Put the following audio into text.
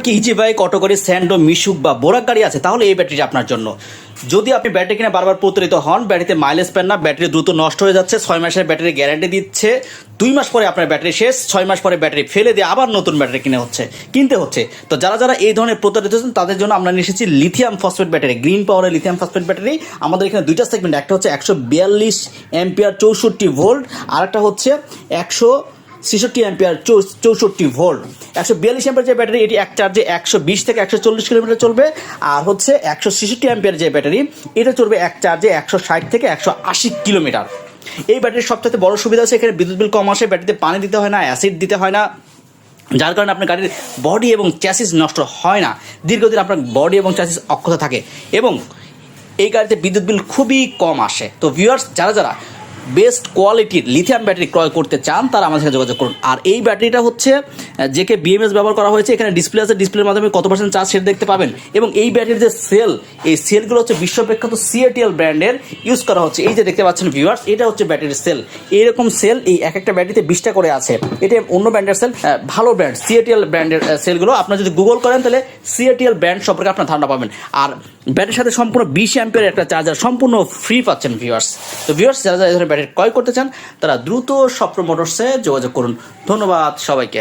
কি easy bike, auto গাড়ি, Sandow, মিশুক বা বোরাক গাড়ি আছে, তাহলে এই ব্যাটারিটা আপনার জন্য। যদি আপনি ব্যাটারি কিনে বারবার প্রতারিত হন, ব্যাটারিতে মাইলেজ পান না, ব্যাটারি দ্রুত নষ্ট হয়ে যাচ্ছে, 6 মাসের ব্যাটারি গ্যারান্টি দিচ্ছে, 2 মাস পরে আপনার ব্যাটারি শেষ, 6 মাস পরে ব্যাটারি ফেলে দিয়ে আবার নতুন ব্যাটারি কিনতে হচ্ছে। তো যারা এই ধরনের প্রতারিত হচ্ছেন তাদের জন্য আমরা নিয়ে এসেছি লিথিয়াম ফসফেট ব্যাটারি, গ্রিন পাওয়ারের লিথিয়াম ফসফেট ব্যাটারি। আমাদের এখানে দুইটা সেগমেন্ট, একটা হচ্ছে 142 অ্যাম্পিয়ার 64 ভোল্ট, আর একটা হচ্ছে 166 অ্যাম্পিয়ার 64 ভোল্ট। 142 অ্যাম্পিয়ার যে ব্যাটারি, এটি এক চার্জে 120 থেকে 140 কিলোমিটার চলবে। আর হচ্ছে 166 অ্যাম্পিয়ার যে ব্যাটারি, এটা চলবে এক চার্জে 160 থেকে 180 কিলোমিটার। এই ব্যাটারির সবথেকে বড় সুবিধা হচ্ছে এখানে বিদ্যুৎ বিল কম আসে, ব্যাটারিতে পানি দিতে হয় না, অ্যাসিড দিতে হয় না, যার কারণে আপনার গাড়ির বডি এবং চ্যাসিস নষ্ট হয় না, দীর্ঘদিন আপনার বডি এবং চ্যাসিস অক্ষত থাকে, এবং এই গাড়িতে বিদ্যুৎ বিল খুবই কম আসে। তো ভিউয়ার্স, যারা বেস্ট কোয়ালিটির লিথিয়াম ব্যাটারি ক্রয় করতে চান তারা আমাদের সাথে যোগাযোগ করুন। আর এই ব্যাটারিটা হচ্ছে যেকে বিএমএস ব্যবহার করা হয়েছে, এখানে ডিসপ্লে আছে, ডিসপ্লের মাধ্যমে কত % চার্জ সেটা দেখতে পাবেন। এবং এই ব্যাটারির যে সেল, এই সেলগুলো হচ্ছে বিশ্ববিখ্যাত সিএটিএল ব্র্যান্ডের ইউজ করা হচ্ছে। এই যে দেখতে পাচ্ছেন ভিউয়ার্স, এটা হচ্ছে ব্যাটারির সেল। এইরকম সেল এই একটা ব্যাটারিতে 20টা করে আছে। এটা অন্য ব্র্যান্ডের সেল, ভালো ব্র্যান্ড সিএটিএল ব্র্যান্ডের সেলগুলো। আপনারা যদি গুগল করেন তাহলে সিএটিএল ব্র্যান্ড সম্পর্কে আপনার ধারণা পাবেন। আর ব্যাটারির সাথে সম্পূর্ণ 20 অ্যাম্পিয়ার একটা চার্জার সম্পূর্ণ ফ্রি পাচ্ছেন ভিউয়ার্স। তো ভিউয়ার্স, যারা এই ধরনের ব্যাটারি ক্রয় করতে চান তারা দ্রুত স্বপ্ন মোটরসে যোগাযোগ করুন। ধন্যবাদ সবাইকে।